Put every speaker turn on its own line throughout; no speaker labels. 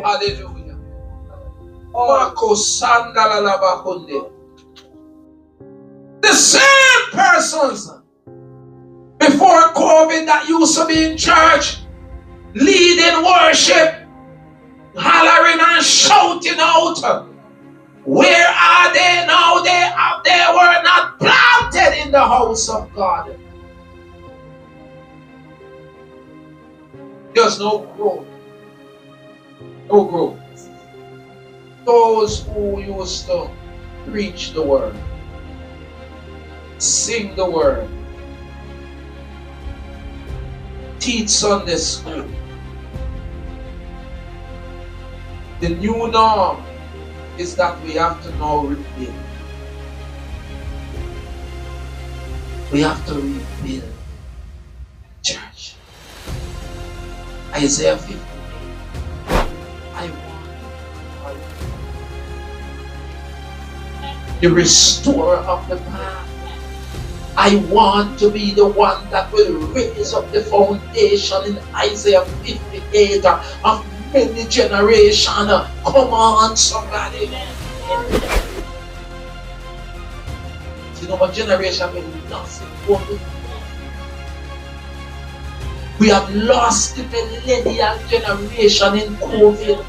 Hallelujah. Marco Sandalabakunde. The same persons before COVID that used to be in church, leading worship, hollering and shouting out. Where are they now? They were not planted in the house of God. There's no growth. No growth. Those who used to preach the word, sing the word, teach Sunday school. The new norm is that we have to now rebuild. We have to rebuild church. Isaiah 58. I want the restorer of the path. I want to be the one that will raise up the foundation in Isaiah 58 of many generations. Come on, somebody. You know what generation will lost it? We have lost the millennial generation in COVID.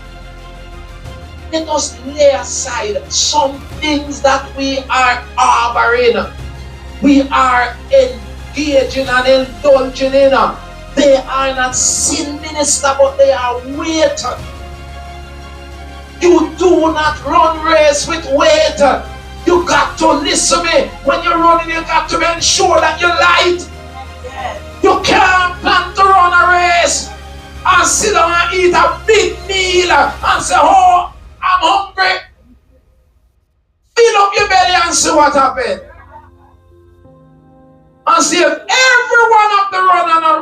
Let us lay aside some things that we are harboring. We are engaging and indulging in. They are not sin, minister, but they are weight. You do not run race with weight. You got to listen to me. When you're running, you got to ensure that you're light. You can't plan to run a race and sit down and eat a big meal and say, oh, I'm hungry. Fill up your belly and see what happens. And see if every one of the runner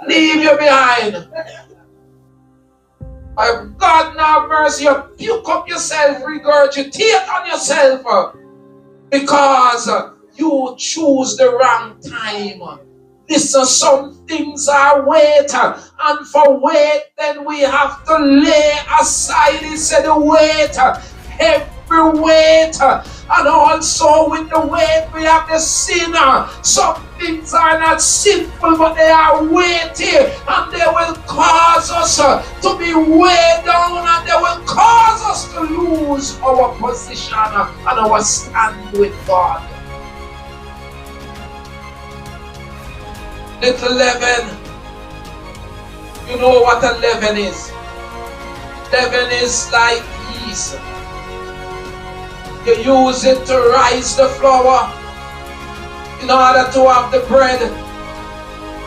leave you behind. If God now mercy, you puke up yourself, regurgitate on yourself because you choose the wrong time. Listen, some things are weight, and for weight, then we have to lay aside. He said the weight, every weight, and also with the weight we have the sinner. Some things are not sinful, but they are weighty, and they will cause us to be weighed down, and they will cause us to lose our position and our stand with God. Little leaven. You know what a leaven is? Leaven is like yeast. You use it to rise the flour in order to have the bread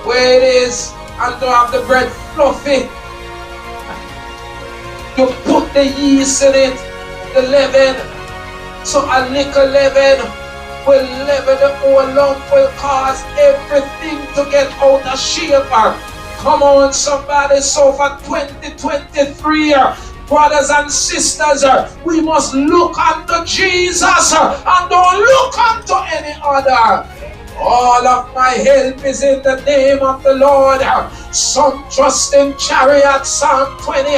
where it is and to have the bread fluffy. You put the yeast in it, the leaven. So a little leaven will leaven the whole lump, will cause everything to get out of shape. Come on, somebody. So for 2023, brothers and sisters, we must look unto Jesus and don't look unto any other. All of my help is in the name of the Lord. Some trust in chariots, Psalm 20,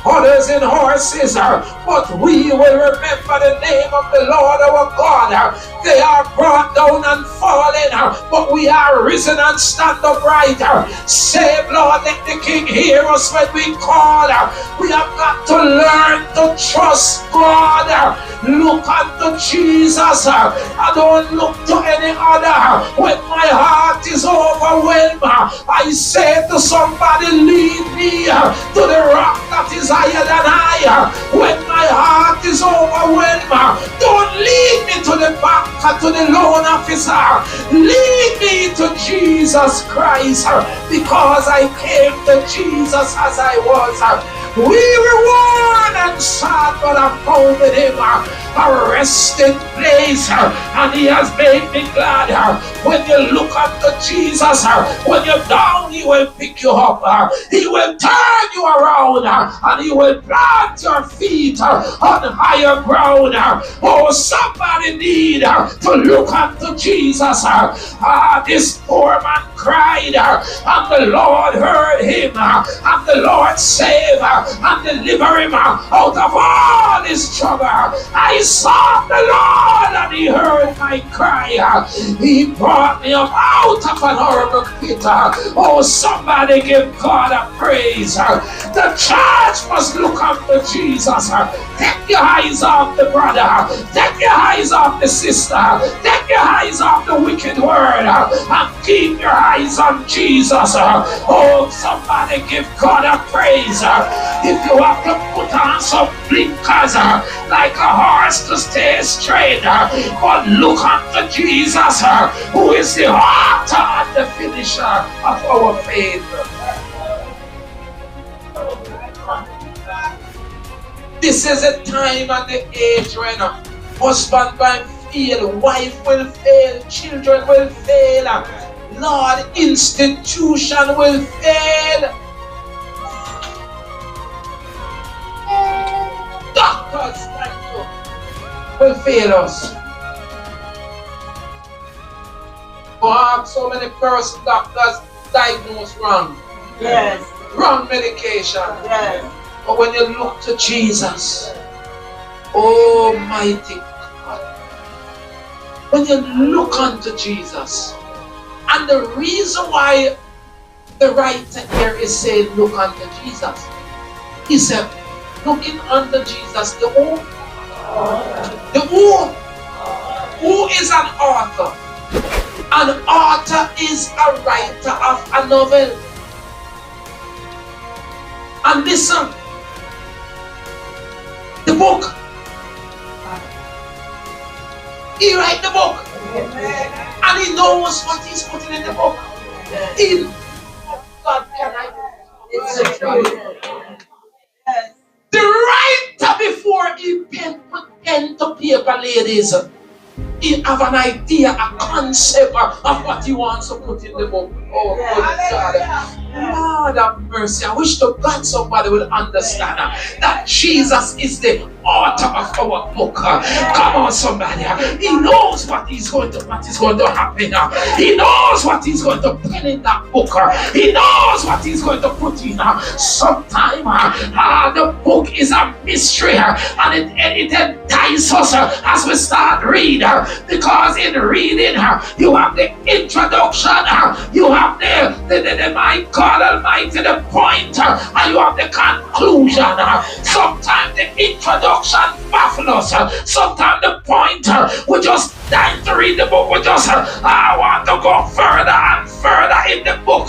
others in horses, but we will remember the name of the Lord our God. They are brought down and fallen, but we are risen and stand upright. Save, Lord, let the King hear us when we call. We have got to learn to trust God. Look unto Jesus. I don't look to any other. When my heart is overwhelmed, I say to somebody, lead me to the rock that is higher than I. When my heart is overwhelmed, don't lead me to the bank, to the loan officer. Lead me to Jesus Christ, because I came to Jesus as I was. We were worn and sad, but I found him. a resting place, and He has made me glad. When you look unto Jesus, when you're down, He will pick you up. He will turn you around, and He will plant your feet on higher ground. Oh, somebody need to look unto Jesus. This poor man cried, and the Lord heard him, and the Lord saved and delivered him out of all his trouble. I sought the Lord, and He heard my cry. He brought me up out of an horrible pit. Oh, somebody give God a praise. The church must look unto Jesus. Take your eyes off the brother. Take your eyes off the sister. Take your eyes off the wicked word, and keep your eyes on Jesus. Oh, somebody give God a praise. If you have to put on some blinkers like a horse to stay straight, but look unto Jesus, who is the author and the finisher of our faith. This is a time and the age when husband will fail, wife will fail, children will fail, Lord, institution will fail, doctors, thank you, will fail us. So many person doctors diagnose wrong.
Yes.
Wrong medication.
Yes.
But when you look to Jesus, Almighty God, when you look unto Jesus, and the reason why the writer here is saying look unto Jesus, he said, looking unto Jesus, the who is an author? An author is a writer of a novel. And listen, the book, he writes the book, and he knows what he's putting in the book. God, can I? It's the truth. The writer, before he put pen to paper, ladies, he have an idea, a concept of what he wants to put in the book. Oh, good God. Lord have mercy. I wish to God somebody will understand that Jesus is the author of our book. Come on, somebody. He knows what is going to happen. He knows what he's going to put in that book. He knows what he's going to put in. Sometimes the book is a mystery, and it entices us as we start reading, because in reading you have the introduction, you have the my God Almighty, the point, and you have the conclusion. Sometimes the introduction baffles us. Sometimes the point, we just time to read the book, we just want to go further and further in the book.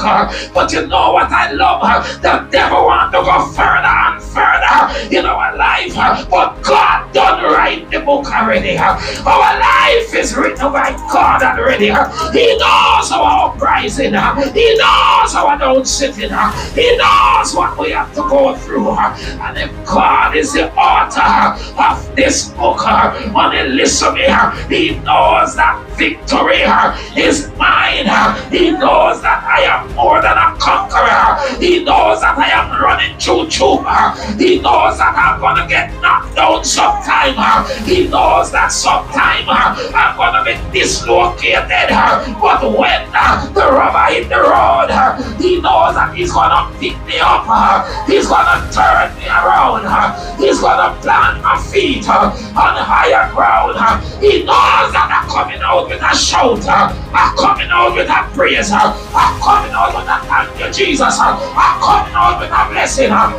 But you know what I love? The devil wants to go further and further in our life, but God done write the book already. Our life is written by God already. He knows our uprising. He knows our down sitting. He knows what we have to go through. And if God is the author of this book, and listen to me, He knows that victory is mine. He knows that I am more than a conqueror. He knows that I am running through troop. He knows that I'm going to get knocked down sometime. He knows that sometime I'm going to be dislocated. But when the rubber hit the road, He knows that He's going to pick me up. He's going to turn me around. He's going to plant my feet on higher ground. He knows that I'm coming out with a shout. I'm coming out with a praise. I'm coming out with a thank you, Jesus. I'm coming out with a blessing. I'm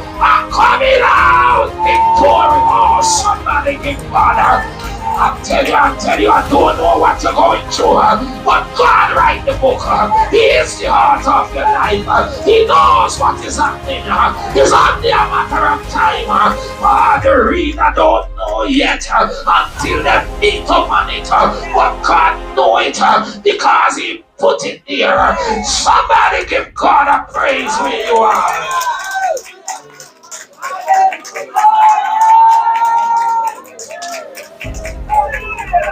coming out victory. Oh, somebody give God. I tell you, I don't know what you're going through, but God write the book. He is the author of your life. He knows what is happening. It's only a matter of time. The reader don't know yet until they beat up on it. But God knows it because He put it there. Somebody give God a praise where you are.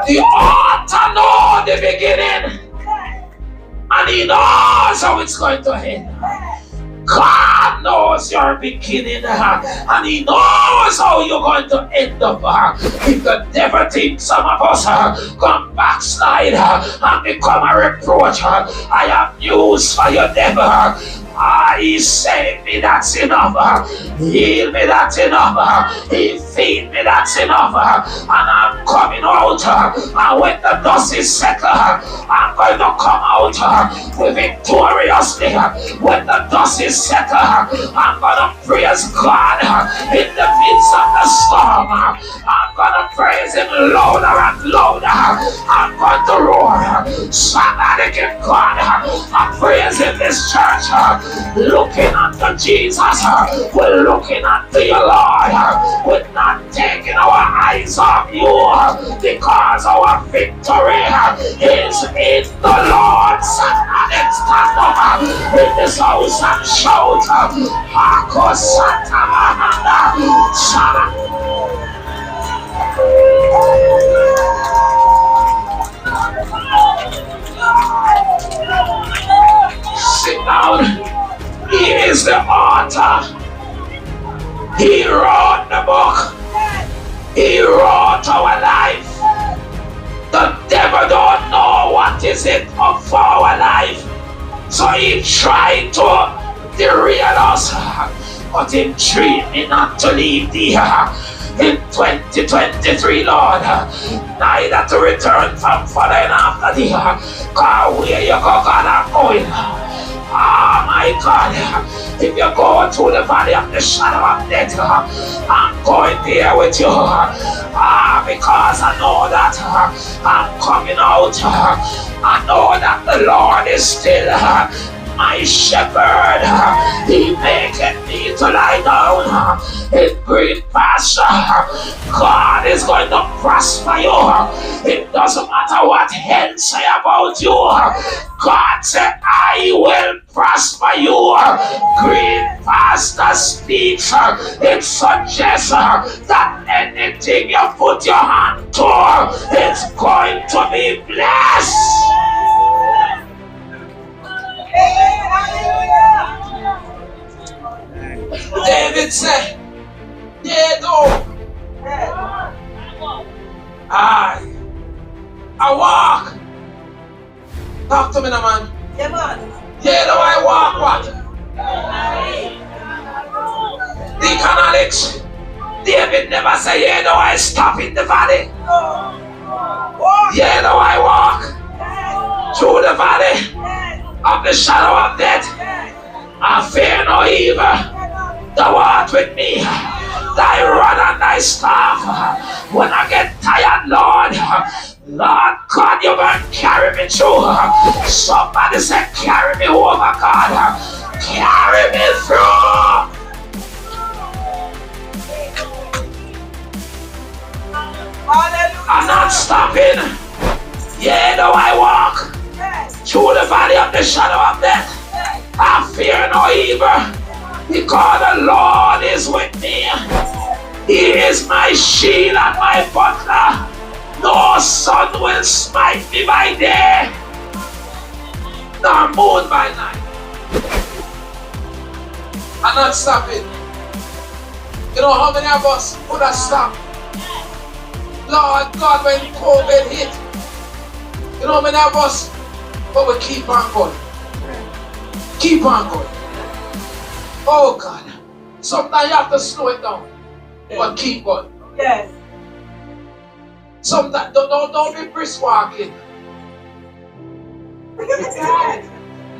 The author knows the beginning, and he knows how it's going to end. God knows your beginning, and he knows how you're going to end up. If the devil thinks some of us come backslide and become a reproach, I have news for you, devil. He saved me, that's enough. Heal me, that's enough. He feed me, that's enough. And I'm coming out. And when the dust is settled, I'm going to come out victoriously. When the dust is settled, I'm going to praise God in the midst of the storm. I'm going to praise Him louder and louder. I'm going to roar. Somebody give God a praise in this church. Looking unto Jesus, we're looking unto you, Lord. We're not taking our eyes off you because our victory is in the Lord. Somebody stand up in this house and shout, Hako Santa Mahanda. Sit down. He is the author. He wrote the book. He wrote our life. The devil don't know what is it of our life. So he tried to derail us, but he treated me not to leave thee in 2023, Lord. Neither to return from following after thee. God, where you go, God, I'm going. Ah, my God, if you go through the valley of the shadow of death, I'm going there with you. Because I know that I'm coming out. I know that the Lord is still my shepherd. He maketh me to lie down in green pasture. God is going to prosper you. It doesn't matter what hell say about you. God said, I will prosper you. Green pasture speaks. It suggests that anything you put your hand to is going to be blessed. David said, yeah, no. I walk. Talk to me now, man. Yeah, man. Yeah, no, I walk what? Deacon Alex, David never say, yeah, no, I stop in the valley. Yeah, no, I walk through the valley of the shadow of death. I fear no evil. Thou art with me. Thy rod and thy staff. When I get tired, Lord God, you're going to carry me through. Somebody said, carry me over, God. Carry me through. I'm not stopping. Yeah, though I walk through the valley of the shadow of death, I fear no evil, because the Lord is with me. He is my shield and my buckler. No sun will smite me by day, nor moon by night. I'm not stopping. You know how many of us would have stopped? Lord God, when COVID hit, you know how many of us, but we keep on going. Keep on going. Oh God. Sometimes you have to slow it down, but keep going. Yes. Sometimes don't be brisk walking.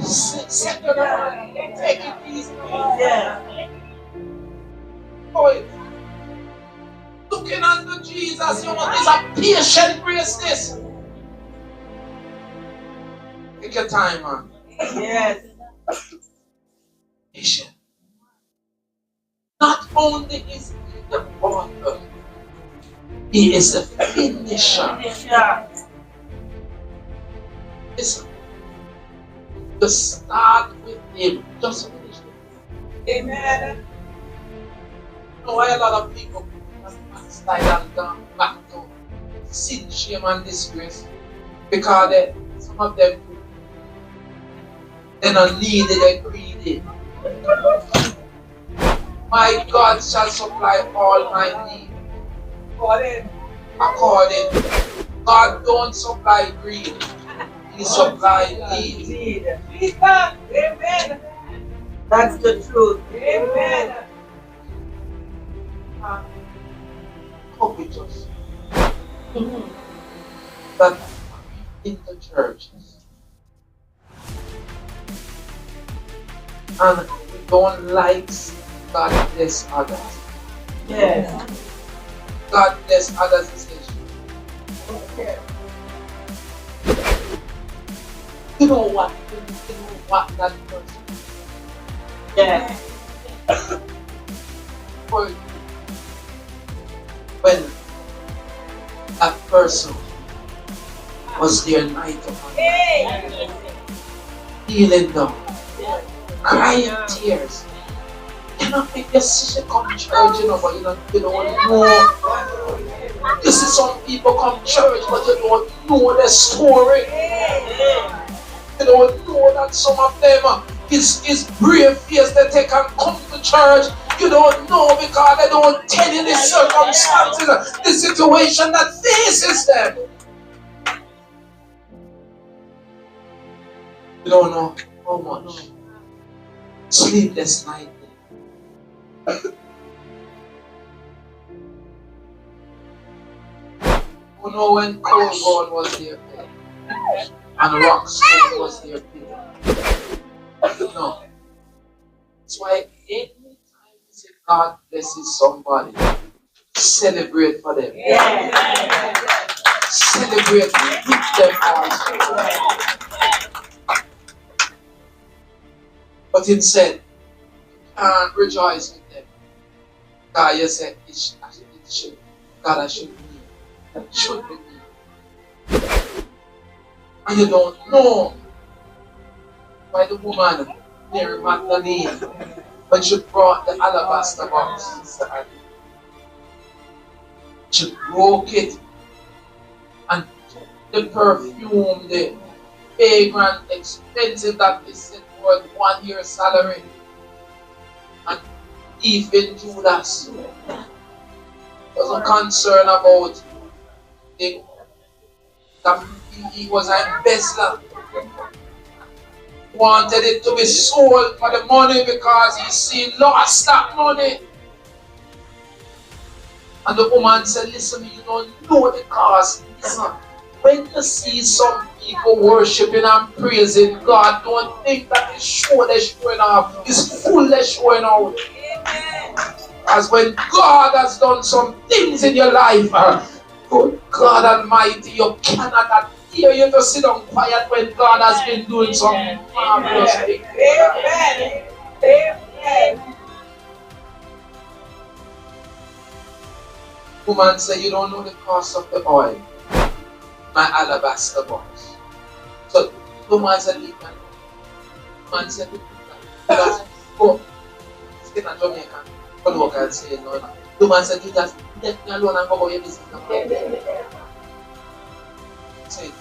Sit down. Take it easy. Yeah. Oh, looking unto Jesus, you know, there's a patient grace this. Take your time, man. Yes. Patient. Not only is he the author, he is the finisher. Listen, to start with him, just finish him. Amen. You know why a lot of people have backslide and gone back to sin, shame, and disgrace. Because some of them, they're not needy, they're greedy. My God shall supply all my need. According. God don't supply greed. He supplies need.
Amen. That's the truth. Amen.
Covetous. That in the churches. And we don't like God bless others.
Yes.
God bless others is issue.
Okay.
You know what that person.
Yes.
When that person was there night upon night, feeling down, crying tears. You know, if your sister come to church, but you don't know. You see some people come to church, but you don't know their story. You don't know that some of them is brave face that they can come to church. You don't know because they don't tell you the circumstances, the situation that faces them. You don't know how much sleepless night. You know when cold gold was there and rock stone was there. No. That's why anytime you say God blesses somebody, celebrate for them.
Yes.
Celebrate with them also. But instead, rejoice with them. God, you said it should. God, I should be. That should be me. And you don't know why the woman, Mary Magdalene, when she brought the alabaster box, she broke it and took the perfume, the fragrant, expensive that is set worth 1 year's salary. And even Judas wasn't concerned about it. That he was an embezzler. Wanted it to be sold for the money because he lost that money. And the woman said, listen, you don't know the cost. Listen, when you see some people worshiping and praising God, don't think that it's show they're showing off. It's full they're showing out. As when God has done some things in your life, good God Almighty, you cannot hear you to sit down quiet when God has been doing some marvelous things.
Amen. Amen.
Woman said, you don't know the cost of the oil. My alabaster box. So the woman said, leave me. The man said, because go, stay in Jamaica. Go work and say, no. The man said, you just let me alone and go about your business. Say,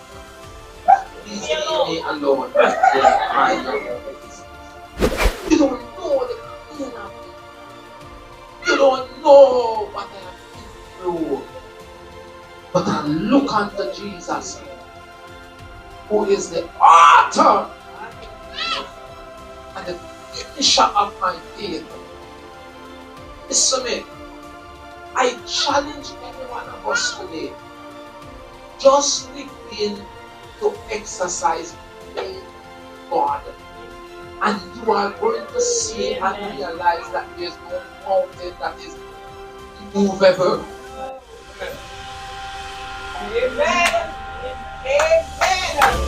please leave me alone. You don't know the pain of it. You don't know what I have been through. But I look unto Jesus, who is the author and the finisher of my faith. Listen to me. I challenge any one of us today. Just begin to exercise faith in God. And you are going to see and realize that there is no mountain that is immovable.
Amen. Amen.